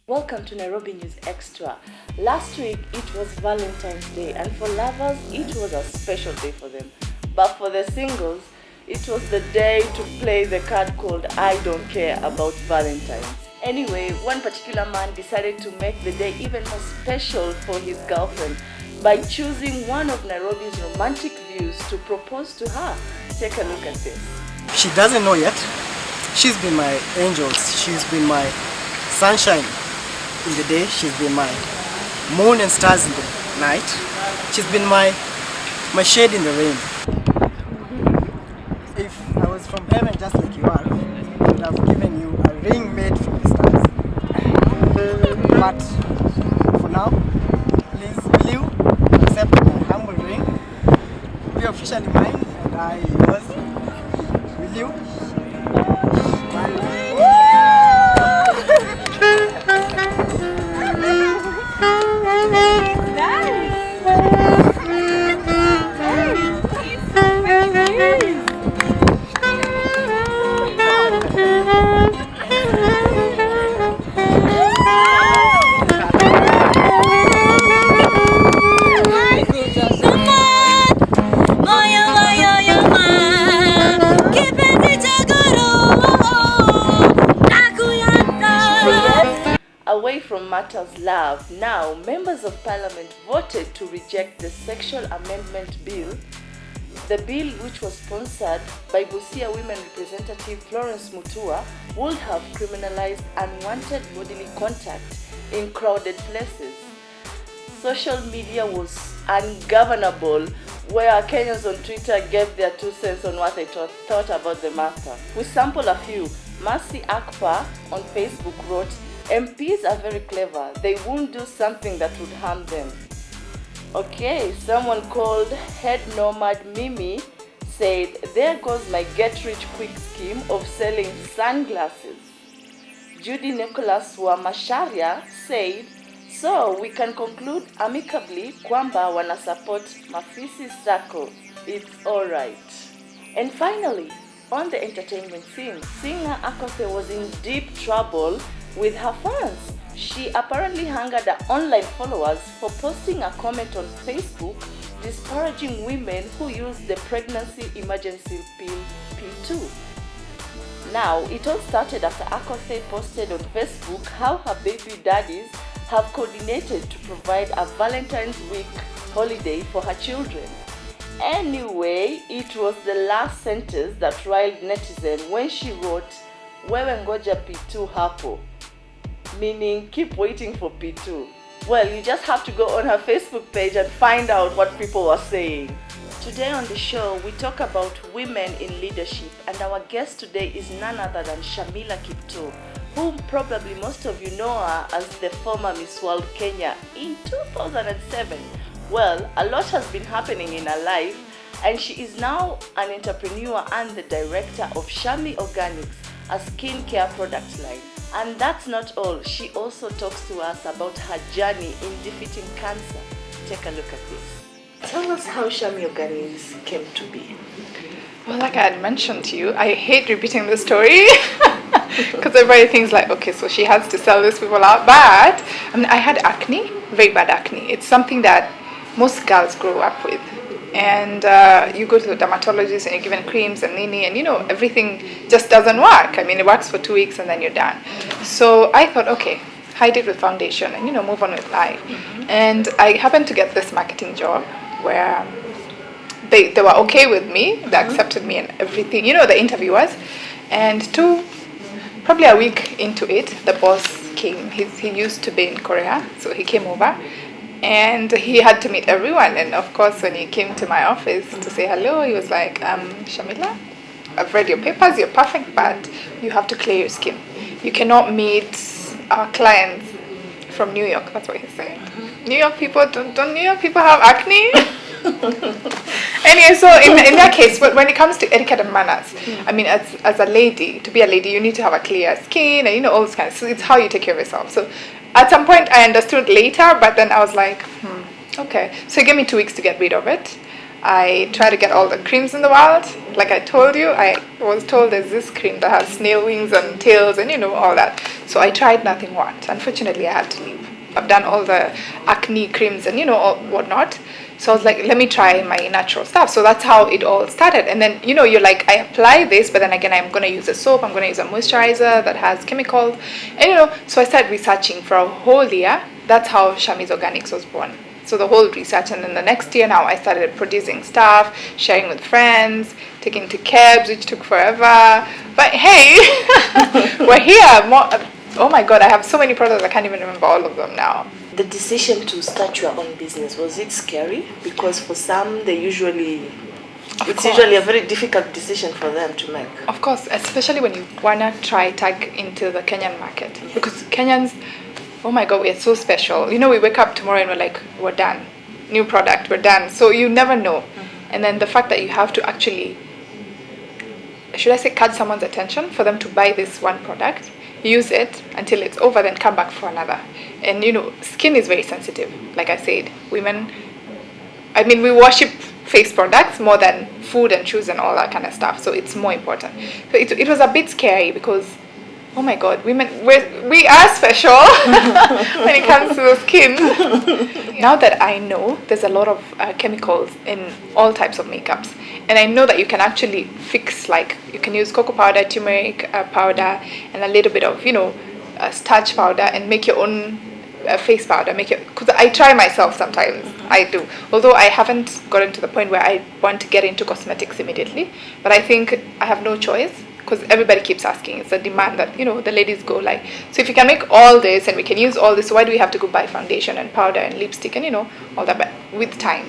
Welcome to Nairobi News Extra. Last week it was Valentine's Day, and for lovers it was a special day for them. But for the singles, it was the day to play the card called I Don't Care About Valentine's. Anyway, one particular man decided to make the day even more special for his girlfriend by choosing one of Nairobi's romantic views to propose to her. Take a look at this. She doesn't know yet. She's been my angel. She's been my sunshine in the day. She's been my moon and stars in the night. She's been my shade in the rain. If I was from heaven just like you are, I would have given you a ring made from the stars. But for now, please, will you accept my humble ring? Be officially mine and I yours. Will you? Away from matters love, now members of parliament voted to reject the Sexual Amendment Bill. The bill, which was sponsored by Busia Women Representative Florence Mutua, would have criminalized unwanted bodily contact in crowded places. Social media was ungovernable, where Kenyans on Twitter gave their 2 cents on what they thought about the matter. We sample a few. Mercy Akpa on Facebook wrote, MPs are very clever. They won't do something that would harm them. Okay, someone called Head Nomad Mimi said, there goes my get-rich-quick scheme of selling sunglasses. Judy Nicholas wa Masharia said, so we can conclude amicably kwamba wana support Mafisi Sacco. It's alright. And finally, on the entertainment scene, singer Akothe was in deep trouble with her fans. She apparently angered her online followers for posting a comment on Facebook disparaging women who use the pregnancy emergency pill P2. Now, it all started after Akothe posted on Facebook how her baby daddies have coordinated to provide a Valentine's week holiday for her children. Anyway, it was the last sentence that riled netizen when she wrote, wewe ngoja P2 hapo, meaning keep waiting for P2. Well, you just have to go on her Facebook page and find out what people are saying. Today on the show, we talk about women in leadership, and our guest today is none other than Shamila Kipto, whom probably most of you know her as the former Miss World Kenya in 2007. Well, a lot has been happening in her life, and she is now an entrepreneur and the director of Shami Organics, a skincare product line. And that's not all. She also talks to us about her journey in defeating cancer. Take a look at this. Tell us how Shami Organics came to be. Well, like I had mentioned to you, I hate repeating the story because everybody thinks like, okay, so she has to sell these people out. But I mean, I had acne, very bad acne. It's something that most girls grow up with. And you go to the dermatologist and you're given creams and nini, and everything just doesn't work. I mean, it works for 2 weeks and then you're done. So I thought, okay, hide it with foundation and move on with life. Mm-hmm. And I happened to get this marketing job where they were okay with me. They accepted me and everything, the interviewers. And probably a week into it, the boss came. He used to be in Korea, so he came over. And he had to meet everyone. And of course, when he came to my office to say hello, he was like, Shamila, I've read your papers, you're perfect, but you have to clear your skin. You cannot meet our clients from New York. That's what he said. New York people, don't New York people have acne? Anyway, so in that case, when it comes to etiquette and manners, I mean, as a lady, to be a lady, you need to have a clear skin and all this kind of, so it's how you take care of yourself. So at some point I understood later, but then I was like, okay. So it gave me 2 weeks to get rid of it. I tried to get all the creams in the world. Like I told you, I was told there's this cream that has snail wings and tails and all that. So I tried, nothing worked. Unfortunately, I had to leave. I've done all the acne creams and all whatnot. So I was like, let me try my natural stuff. So that's how it all started. And then, you're like, I apply this, but then again, I'm going to use a soap. I'm going to use a moisturizer that has chemicals. And, so I started researching for a whole year. That's how Shami's Organics was born. So the whole research. And then the next year now, I started producing stuff, sharing with friends, taking to cabs, which took forever. But hey, we're here. Oh my God, I have so many products, I can't even remember all of them now. The decision to start your own business, was it scary? Because for some, it's usually a very difficult decision for them to make. Of course, especially when you want to tag into the Kenyan market. Yes. Because Kenyans, oh my God, we are so special. We wake up tomorrow and we're like, we're done. New product, we're done. So you never know. Mm-hmm. And then the fact that you have to actually, should I say, catch someone's attention for them to buy this one product, use it until it's over, then come back for another. And skin is very sensitive. Like I said, women, we worship face products more than food and shoes and all that kind of stuff, so it's more important. So it was a bit scary because, oh my God, women, we are special when it comes to the skin. Now that I know there's a lot of chemicals in all types of makeups, and I know that you can actually fix, like you can use cocoa powder, turmeric powder, and a little bit of starch powder, and make your own face powder. Because I try myself sometimes. I do, although I haven't gotten to the point where I want to get into cosmetics immediately, but I think I have no choice. Because everybody keeps asking, it's a demand that the ladies go like, so if you can make all this and we can use all this, so why do we have to go buy foundation and powder and lipstick and all that? But with time,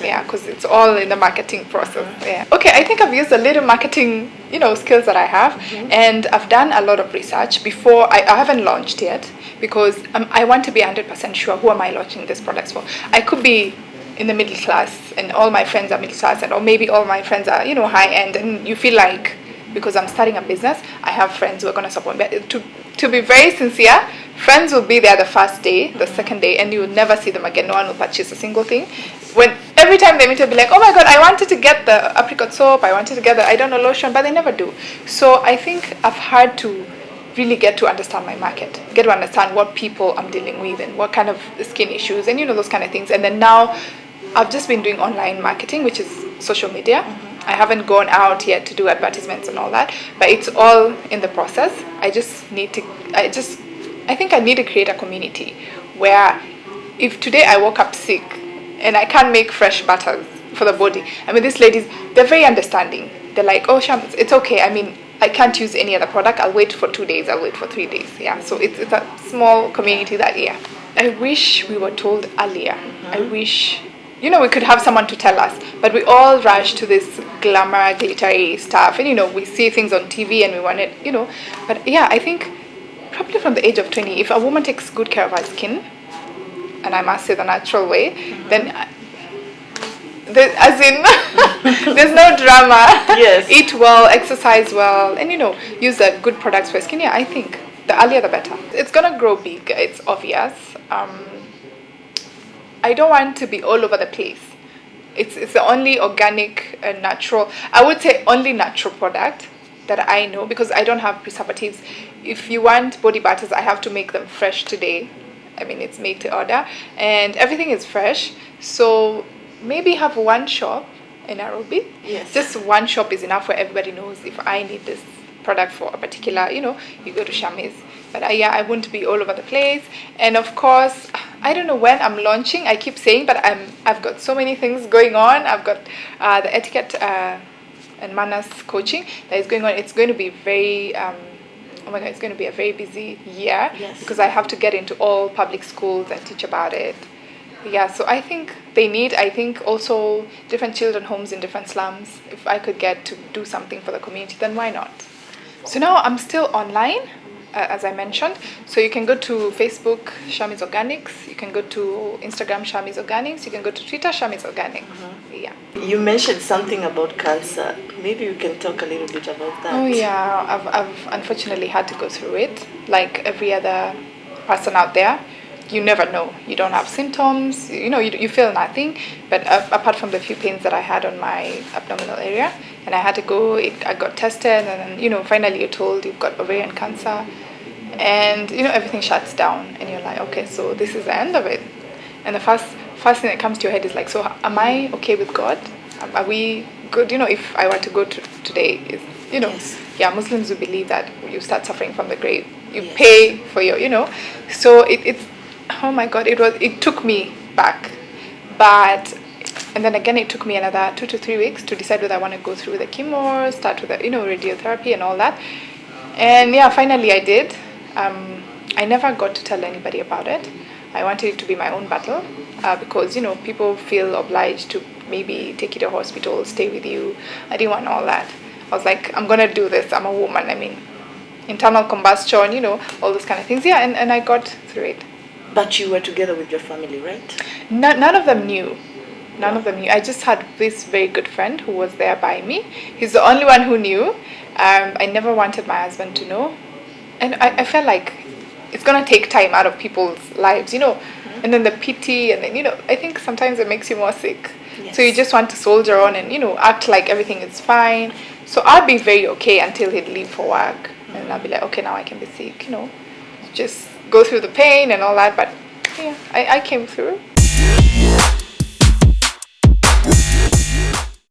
yeah, because it's all in the marketing process. Yeah. Okay, I think I've used a little marketing skills that I have, and I've done a lot of research before. I haven't launched yet because I want to be 100% sure who am I launching these products for. I could be in the middle class and all my friends are middle class, or maybe all my friends are high end, and you feel like, because I'm starting a business, I have friends who are going to support me. To be very sincere, friends will be there the first day, the second day, and you will never see them again. No one will purchase a single thing. When every time they meet, they'll be like, oh my God, I wanted to get the apricot soap, I wanted to get the, lotion, but they never do. So I think I've had to really get to understand my market, get to understand what people I'm dealing with and what kind of skin issues and those kind of things. And then now I've just been doing online marketing, which is social media. I haven't gone out yet to do advertisements and all that, but it's all in the process. I think I need to create a community where if today I woke up sick and I can't make fresh butters for the body, these ladies, they're very understanding. They're like, oh Shams, it's okay. I can't use any other product. I'll wait for 2 days. I'll wait for 3 days. Yeah. So it's a small community that, yeah. I wish we were told earlier. I wish we could have someone to tell us, but we all rush to this glamour, glittery stuff, and we see things on TV and we want it, but yeah, I think probably from the age of 20, if a woman takes good care of her skin, and I must say the natural way, then there's no drama. Yes. Eat well, exercise well, and use the good products for skin. Yeah, I think the earlier the better. It's gonna grow big, it's obvious. I don't want to be all over the place. It's the only organic and natural, I would say only natural product that I know, because I don't have preservatives. If you want body butters, I have to make them fresh today. It's made to order and everything is fresh. So maybe have one shop in Nairobi. Yes. Just one shop is enough where everybody knows if I need this product for a particular, you go to Shami's. But I won't be all over the place. And of course, I don't know when I'm launching. I keep saying, but I've got so many things going on. I've got the etiquette and manners coaching that is going on. It's going to be very, oh my God, it's going to be a very busy year. Yes. Because I have to get into all public schools and teach about it. Yeah, so I think also different children homes in different slums. If I could get to do something for the community, then why not? So now I'm still online. As I mentioned, so you can go to Facebook, Shami's Organics. You can go to Instagram, Shami's Organics. You can go to Twitter, Shami's Organics. Yeah. You mentioned something about cancer. Maybe you can talk a little bit about that. Oh yeah, I've unfortunately had to go through it, like every other person out there. You never know. You don't have symptoms. You feel nothing. But apart from the few pains that I had on my abdominal area, and I had to go. I got tested, and then finally you're told you've got ovarian cancer, and everything shuts down, and you're like, okay, so this is the end of it. And the first thing that comes to your head is like, so am I okay with God? Are we good? If I were to go to today, is Yes. yeah, Muslims will believe that you start suffering from the grave. You Yes. pay for your, so it's, oh my God, it took me back. But, and then again, it took me another 2 to 3 weeks to decide whether I want to go through the chemo, start with the, radiotherapy and all that. And yeah, finally I did. I never got to tell anybody about it. I wanted it to be my own battle, because, people feel obliged to maybe take you to hospital, stay with you. I didn't want all that. I was like, I'm going to do this. I'm a woman. I mean, internal combustion, all those kind of things. Yeah, and I got through it. But you were together with your family, right? None of them knew. None of them knew. I just had this very good friend who was there by me. He's the only one who knew. I never wanted my husband to know. And I felt like it's going to take time out of people's lives, and then the pity, and then, I think sometimes it makes you more sick. Yes. So you just want to soldier on and, act like everything is fine. So I'd be very okay until he'd leave for work. And I'd be like, okay, now I can be sick, just go through the pain and all that. But yeah, I came through.